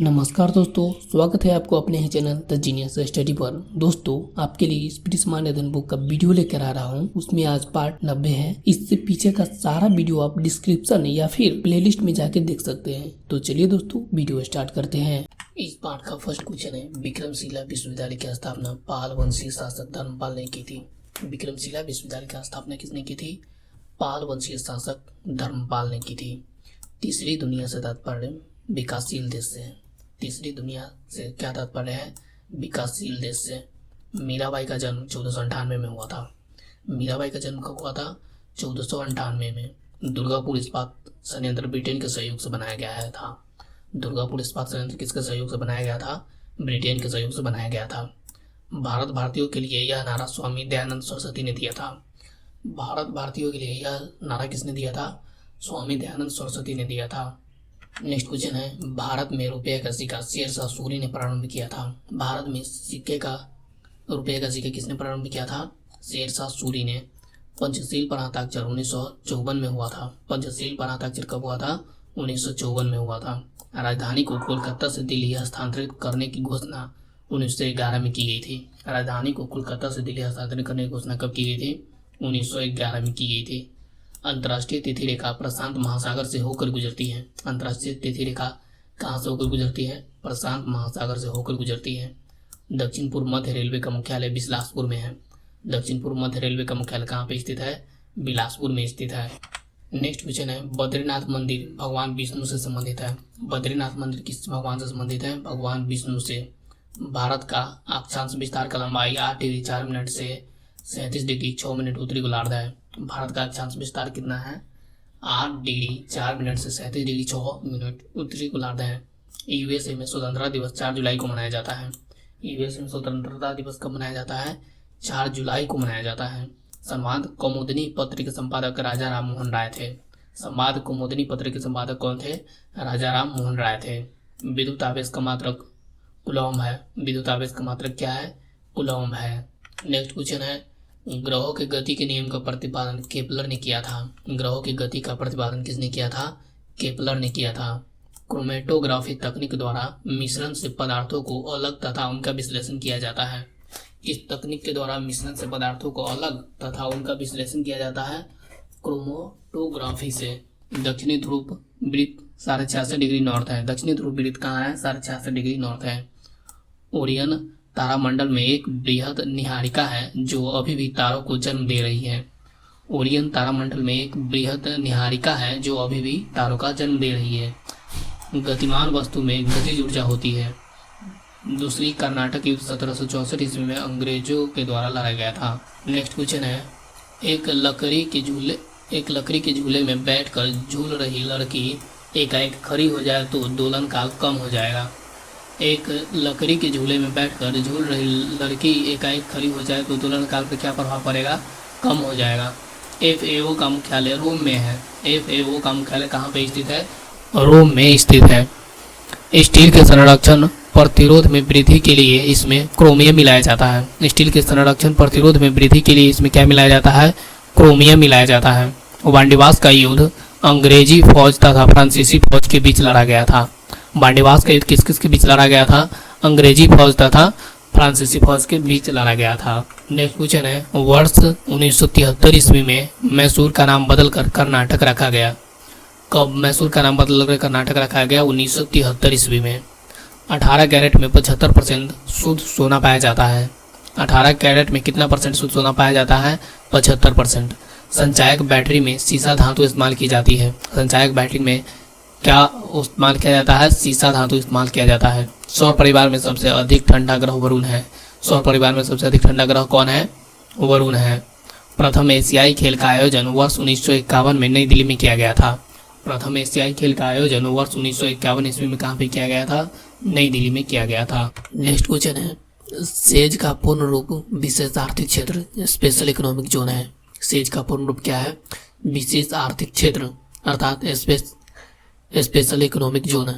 नमस्कार दोस्तों, स्वागत है आपको अपने ही चैनल द जीनियस स्टडी पर। दोस्तों, आपके लिए स्पीड स्मार्ट अध्ययन बुक का वीडियो लेकर आ रहा हूं। उसमें आज पार्ट 90 है। इससे पीछे का सारा वीडियो आप डिस्क्रिप्शन या फिर प्लेलिस्ट में जाके देख सकते हैं। तो चलिए दोस्तों, वीडियो स्टार्ट करते हैं। इस पार्ट का फर्स्ट क्वेश्चन है, विक्रमशिला विश्वविद्यालय की स्थापना पाल वंशीय शासक धर्मपाल ने की थी। विक्रमशिला विश्वविद्यालय की स्थापना किसने की थी? पाल वंशीय शासक धर्मपाल ने की थी। तीसरी दुनिया से तात्पर्य विकासशील देश से है। तीसरी दुनिया से क्या तात्पर्य है? विकासशील देश से। मीराबाई का जन्म 1498 में हुआ था। मीराबाई का जन्म कब हुआ था? 1498 में। दुर्गापुर इस्पात संयंत्र ब्रिटेन के सहयोग से बनाया गया था। दुर्गापुर इस्पात संयंत्र किसके सहयोग से बनाया गया था? ब्रिटेन के सहयोग से बनाया गया था। भारत भारतीयों के लिए यह नारा स्वामी दयानंद सरस्वती ने दिया था। भारत भारतीयों के लिए यह नारा किसने दिया था? स्वामी दयानंद सरस्वती ने दिया था। नेक्स्ट क्वेश्चन है, भारत में रुपये का सिक्का शेरशाह सूरी ने प्रारंभ किया था। भारत में रुपये का सिक्का किसने प्रारंभ किया था? शेरशाह सूरी ने। पंचशील पर हस्ताक्षर 1954 में हुआ था। पंचशील पर हस्ताक्षर कब हुआ था? 1954 में हुआ था। राजधानी को कोलकाता से दिल्ली हस्तांतरित करने की घोषणा 1911 में की गई थी। राजधानी को कोलकाता से दिल्ली हस्तांतरित करने की घोषणा कब की गई थी? 1911 में की गई थी। अंतर्राष्ट्रीय तिथि रेखा प्रशांत महासागर से होकर गुजरती है। अंतर्राष्ट्रीय तिथि रेखा कहाँ से होकर गुजरती है? प्रशांत महासागर से होकर गुजरती है। दक्षिण पूर्व मध्य रेलवे का मुख्यालय बिलासपुर में है। दक्षिण पूर्व मध्य रेलवे का मुख्यालय कहाँ पे स्थित है? बिलासपुर में स्थित है। नेक्स्ट क्वेश्चन है, बद्रीनाथ मंदिर भगवान विष्णु से संबंधित है। बद्रीनाथ मंदिर किस भगवान से संबंधित है? भगवान विष्णु से। भारत का अक्षांश विस्तार का लंबाई 8 डिग्री 4 मिनट से 37 डिग्री 6 मिनट उत्तरी गोलार्ध है। भारत का अक्षांश विस्तार कितना है? 8 डिग्री 4 मिनट से 37 डिग्री 6 मिनट उत्तरी गोलार्ध है। यूएसए में स्वतंत्रता दिवस 4 जुलाई को मनाया जाता है। यूएसए में स्वतंत्रता दिवस कब मनाया जाता है? 4 जुलाई को मनाया जाता है। संवाद कौमुदनी पत्र के संपादक राजा राम मोहन राय थे। संवाद कौमुदनी पत्र के संपादक कौन थे? राजा राम मोहन राय थे। विद्युत आवेश का मात्रक कूलॉम है। विद्युत आवेश का मात्रक क्या है? कूलॉम है। नेक्स्ट क्वेश्चन है, ग्रहों के गति के नियम का प्रतिपादन केपलर ने किया था। ग्रहों की गति का प्रतिपादन किसने किया था? केपलर ने किया था। क्रोमेटोग्राफी तकनीक द्वारा मिश्रण से पदार्थों को अलग तथा उनका विश्लेषण किया जाता है। किस तकनीक के द्वारा मिश्रण से पदार्थों को अलग तथा उनका विश्लेषण किया जाता है? क्रोमेटोग्राफी से। दक्षिणी ध्रुव वृत्त 66.5 डिग्री नॉर्थ है। दक्षिणी ध्रुव वृत्त कहाँ है? 66.5 डिग्री नॉर्थ है। ओरियन तारामंडल में एक बृहद निहारिका है जो अभी भी तारों को जन्म दे रही है। ओरियन तारामंडल में एक बृहद निहारिका है जो अभी भी तारों का जन्म दे रही है। गतिमान वस्तु में गतिज ऊर्जा होती है। दूसरी कर्नाटक युद्ध 1764 ईस्वी में अंग्रेजों के द्वारा लड़ा गया था। नेक्स्ट क्वेश्चन है, एक लकड़ी के झूले में बैठकर झूल रही लड़की एकाएक खड़ी हो जाए तो दोलन काल कम हो जाएगा। एक लकड़ी के झूले में बैठकर झूल रही लड़की एकाएक खड़ी हो जाए तो दोलन काल पर क्या प्रभाव पड़ेगा? कम हो जाएगा। FAO का मुख्यालय रोम में है। FAO का मुख्यालय कहाँ पे स्थित है? रोम में स्थित है। स्टील के संरक्षण प्रतिरोध में वृद्धि के लिए इसमें क्रोमियम मिलाया जाता है। स्टील के संरक्षण प्रतिरोध में वृद्धि के लिए इसमें क्या मिलाया जाता है? क्रोमियम मिलाया जाता है। वांडीवास का युद्ध अंग्रेजी फौज तथा फ्रांसीसी फौज के बीच लड़ा गया था। वांडीवास का युद्ध किस किस के बीच लड़ा गया था? अंग्रेजी फौज तथा फ्रांसीसी फौज के बीच लड़ा गया था। नेक्स्ट क्वेश्चन है, वर्ष 1973 ईस्वी में मैसूर का नाम बदलकर कर्नाटक रखा गया। कब मैसूर का नाम बदलकर कर्नाटक रखा गया? 1973 ईस्वी में। 18 कैरेट में 75% शुद्ध सोना पाया जाता है। 18 कैरेट में कितना परसेंट शुद्ध सोना पाया जाता है? 75%। संचायक बैटरी में सीसा धातु इस्तेमाल की जाती है। संचायक बैटरी में क्या इस्तेमाल किया जाता है? सीसा धातु इस्तेमाल किया जाता है। सौर परिवार में सबसे अधिक ठंडा ग्रह वरुण है। सौर परिवार में सबसे अधिक ठंडा ग्रह कौन है? वरुण है। प्रथम एशियाई खेल का आयोजन वर्ष 1951 में नई दिल्ली में किया गया था। प्रथम एशियाई खेल का आयोजन वर्ष 1951 ईस्वी में कहाँ पे किया गया था? नई दिल्ली में किया गया था। नेक्स्ट क्वेश्चन है, सेज का पूर्ण रूप विशेष आर्थिक क्षेत्र स्पेशल इकोनॉमिक जोन है। सेज का पूर्ण रूप क्या है? विशेष आर्थिक क्षेत्र अर्थात स्पेशल इकोनॉमिक जोन है।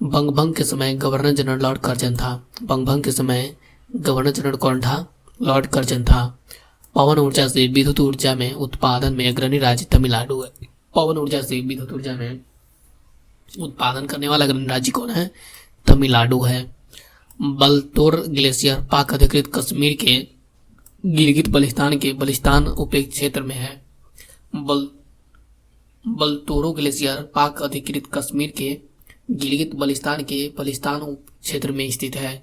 बंगभंग के समय गवर्नर जनरल लॉर्ड कर्जन था। बंगभंग के समय गवर्नर जनरल कौन था? लॉर्ड कर्जन था। पवन ऊर्जा से विद्युत ऊर्जा में उत्पादन में अग्रणी राज्य तमिलनाडु है। पवन ऊर्जा से विद्युत ऊर्जा में उत्पादन करने वाला अग्रणी राज्य कौन है? तमिलनाडु है। बलतोर ग्लेशियर पाक अधिकृत कश्मीर के गिलगित बल्तिस्तान के बल्तिस्तान उपक्षेत्र क्षेत्र में है। बलतोरो ग्लेशियर पाक अधिकृत कश्मीर के गिलगित बल्तिस्तान के बल्तिस्तान उप क्षेत्र में स्थित है।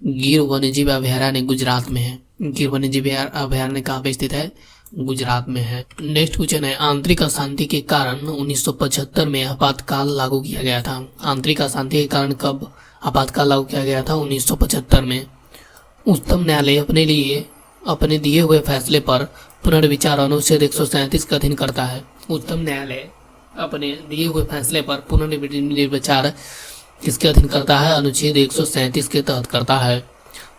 गिर वन्यजीव अभयारण्य गुजरात में है। गिर वन्यजीव अभयारण्य कहाँ पे स्थित है? गुजरात में है। नेक्स्ट क्वेश्चन है, आंतरिक अशांति के कारण 1975 में आपातकाल लागू किया गया था। आंतरिक अशांति के कारण कब आपातकाल लागू किया गया था? 1975 में। उच्चतम न्यायालय अपने दिए हुए फैसले पर पुनर्विचार अनुच्छेद 137 का अधीन करता है। उच्चतम न्यायालय अपने दिए हुए फैसले पर पुनर्विचार किसके अधीन करता है? अनुच्छेद 137 के तहत करता है।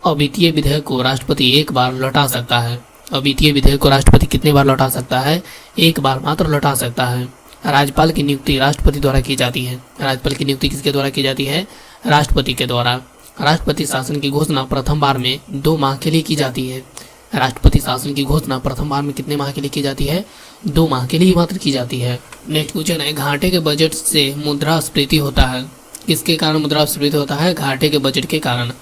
अवित्तीय विधेयक को राष्ट्रपति एक बार लौटा सकता है। अवित्तीय विधेयक को राष्ट्रपति कितनी बार लौटा सकता है? एक बार मात्र लौटा सकता है। राज्यपाल की नियुक्ति राष्ट्रपति द्वारा की जाती है। राज्यपाल की नियुक्ति किसके द्वारा की जाती है? राष्ट्रपति के द्वारा। राष्ट्रपति शासन की घोषणा प्रथम बार में 2 माह के लिए की जाती है। राष्ट्रपति शासन की घोषणा प्रथम बार में कितने माह के लिए की जाती है? 2 माह के लिए मात्र की जाती है। नेक्स्ट क्वेश्चन है, घाटे के बजट से मुद्रास्फीति होता है। किसके कारण मुद्रास्फीति होता है? घाटे के बजट के कारण।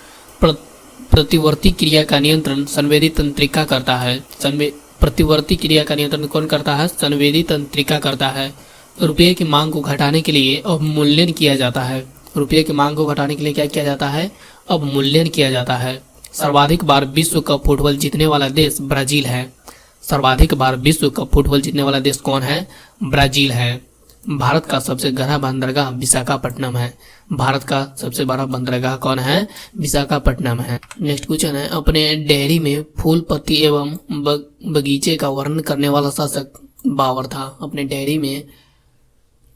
प्रतिवर्ती क्रिया का नियंत्रण संवेदी तंत्रिका करता है। प्रतिवर्ती क्रिया का नियंत्रण कौन करता है? संवेदी तंत्रिका करता है। रुपये की मांग को घटाने के लिए अवमूल्यन किया जाता है। रुपये की मांग को घटाने के लिए क्या किया जाता है? अवमूल्यन किया जाता है। सर्वाधिक बार विश्व कप फुटबॉल जीतने वाला देश ब्राजील है। सर्वाधिक बार विश्व कप फुटबॉल जीतने वाला देश कौन है? ब्राजील है। भारत का सबसे बड़ा बंदरगाह विशाखापट्टनम है। भारत का सबसे बड़ा बंदरगाह कौन है? विशाखापट्टनम है। नेक्स्ट क्वेश्चन है, अपने डायरी में फूल पत्ती एवं बगीचे का वर्णन करने वाला शासक बाबर था। अपने डायरी में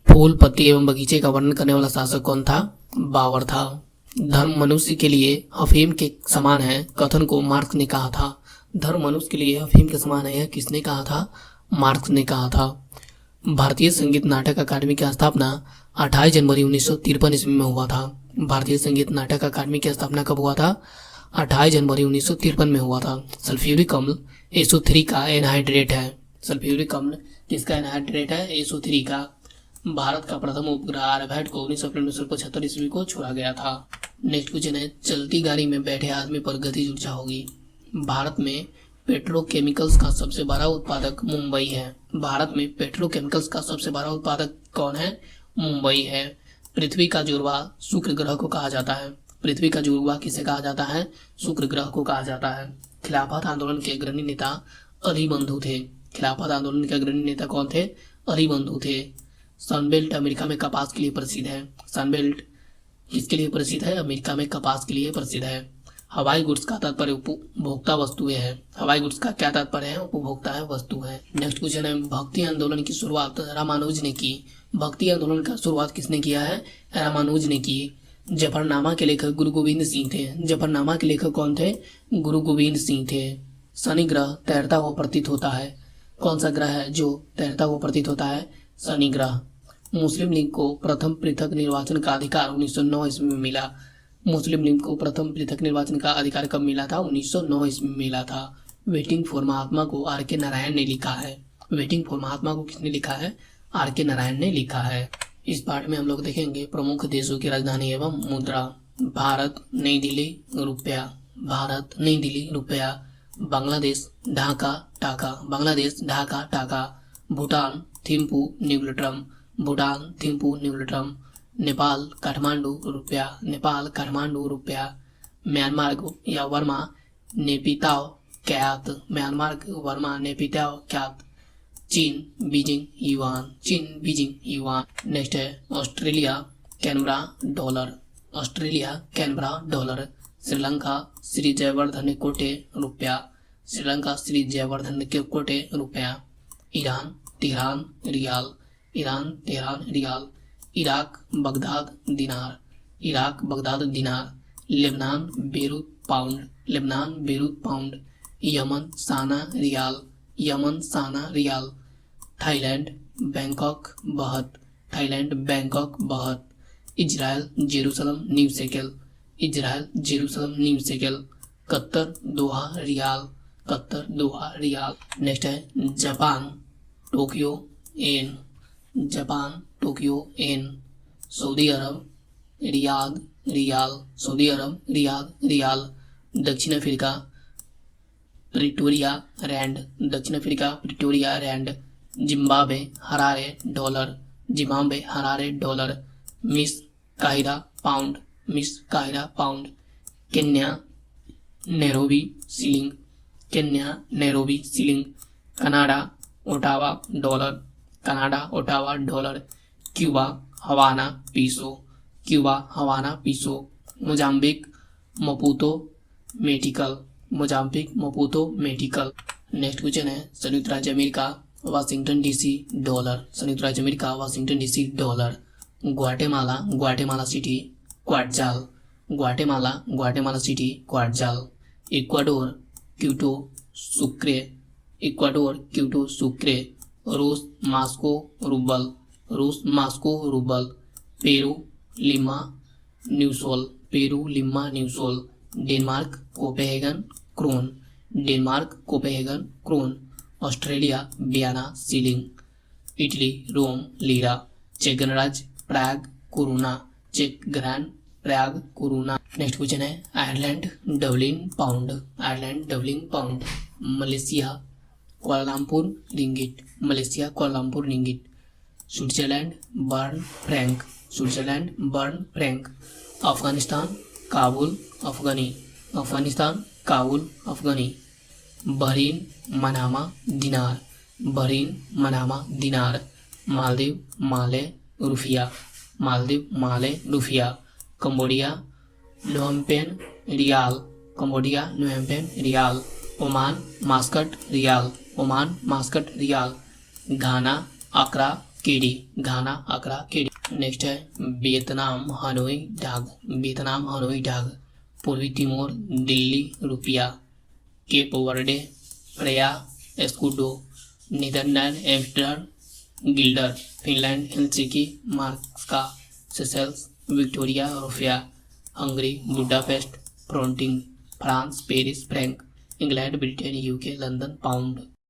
फूल पत्ती एवं बगीचे का वर्णन करने वाला शासक कौन था? बाबर था। धर्म मनुष्य के लिए अफीम के समान है कथन को मार्क्स ने कहा था। धर्म मनुष्य के लिए अफीम के समान है, यह किसने कहा था? मार्क्स ने कहा था। भारतीय संगीत नाटक अकादमी की स्थापना 28 जनवरी 1953 ईस्वी में हुआ था। भारतीय संगीत नाटक अकादमी की स्थापना कब हुआ था? 28 जनवरी 1953 में हुआ था। सल्फ्यूरिक अम्ल SO3 का एनहाइड्रेट है। सल्फ्यूरिक अम्ल किसका एनहाइड्रेट है? SO3 का। भारत का प्रथम उपग्रह आर्यभट्ट को 19 अप्रैल 1975 ईस्वी को छोड़ा गया था। नेक्स्ट क्वेश्चन है, चलती गाड़ी में बैठे आदमी पर गतिज ऊर्जा होगी। भारत में पेट्रोकेमिकल्स का सबसे बड़ा उत्पादक मुंबई है। भारत में पेट्रोकेमिकल्स का सबसे बड़ा उत्पादक कौन है? मुंबई है। पृथ्वी का जुड़वा शुक्र ग्रह को कहा जाता है। पृथ्वी का जुड़वा किसे कहा जाता है? शुक्र ग्रह को कहा जाता है। खिलाफत आंदोलन के अग्रणी नेता अली बंधु थे। खिलाफत आंदोलन के अग्रणी नेता कौन थे? अली बंधु थे। सनबेल्ट अमेरिका में कपास के लिए प्रसिद्ध है। सनबेल्ट किसके लिए प्रसिद्ध है? अमेरिका में कपास के लिए प्रसिद्ध है। हवाई गुड्स का तात्पर्य उपभोक्ता वस्तुएं है। हवाई गुड्स का क्या तात्पर्य है? उपभोक्ता है, वस्तु है। नेक्स्ट क्वेश्चन है, भक्ति आंदोलन की शुरुआत रामानुज ने की। भक्ति आंदोलन का शुरुआत किसने किया है? रामानुज ने की। जफरनामा के लेखक गुरु गोविंद सिंह थे। जफरनामा के लेखक कौन थे? गुरु गोविंद सिंह थे। शनि ग्रह तैरता हुआ प्रतीत होता है। कौन सा ग्रह है जो तैरता हुआ प्रतीत होता है? शनि ग्रह। मुस्लिम लीग को प्रथम पृथक निर्वाचन का अधिकार 1909 ईस्वी में मिला। मुस्लिम लीग को प्रथम पृथक निर्वाचन का अधिकार कब मिला था? 1909 ईस्वी में मिला था। वेटिंग फॉर महात्मा को R.K. नारायण ने लिखा है। वेटिंग फॉर महात्मा को किसने लिखा है? R.K. नारायण ने लिखा है। इस पार्ट में हम लोग देखेंगे प्रमुख देशों की राजधानी एवं मुद्रा। भारत नई दिल्ली रुपया। भारत नई दिल्ली रुपया। बांग्लादेश ढाका टाका। बांग्लादेश ढाका टाका। भूटान थिम्पू न्यूग्लेट्रम। भूटान थिम्पू न्यूग्लेट्रम। नेपाल काठमांडू रुपया। नेपाल काठमांडू रुपया। म्यांमार या Burma Naypyidaw kyat. Myanmar Burma Naypyidaw kyat. चीन बीजिंग युआन। चीन बीजिंग युआन। नेक्स्ट है Australia Canberra dollar. Australia Canberra dollar. Sri Lanka Sri Jayawardene Kotte रुपया। श्रीलंका श्री जयवर्धन के कोटे रुपया। Iran Tehran rial. Iran Tehran rial. Iraq Baghdad dinar. Iraq Baghdad dinar. Lebanon Beirut pound. Lebanon Beirut pound. Yemen Sanaa rial. Yemen Sanaa rial. Thailand Bangkok baht. Thailand Bangkok baht. Israel Jerusalem new shekel. Israel Jerusalem new shekel. Qatar Doha riyal. Qatar Doha riyal. Next है Japan Tokyo yen. Japan Tokyo yen. Saudi Arabia Riyadh riyal, Saudi Arabia riyal, दक्षिण Africa Pretoria rand, दक्षिण Africa Pretoria rand, Zimbabwe Harare dollar, मिस काहिरा pound, Kenya Nairobi shilling, Canada Ottawa dollar, Cuba Havana peso, Mozambique Maputo metical. Next question है संयुक्त राज्य America Washington DC dollar, Guatemala City quetzal, Ecuador Quito sucre, रूस Moscow rouble, Peru lima new sol, Denmark Copenhagen krone, Australia Vienna shilling, Italy Rome lira, चेक गणराज्य Prague koruna. Next question है Ireland Dublin pound, Malaysia Kuala Lumpur ringgit, Switzerland Bern franc, Afghanistan Kabul afghani, Bahrain Manama dinar, Maldives Male rufiyaa, Cambodia Phnom Penh riel, Oman Muscat rial, Ghana Accra cedi. Next है Vietnam Hanoi dong, पूर्वी Timor Dili रुपया, Cape Verde Praia escudo, Netherlands Amsterdam guilder, Finland Helsinki markka, Seychelles Victoria rufiyaa, Hungary Budapest फ्रॉन्टिंग, France Paris Frank, England Britain UK London pound.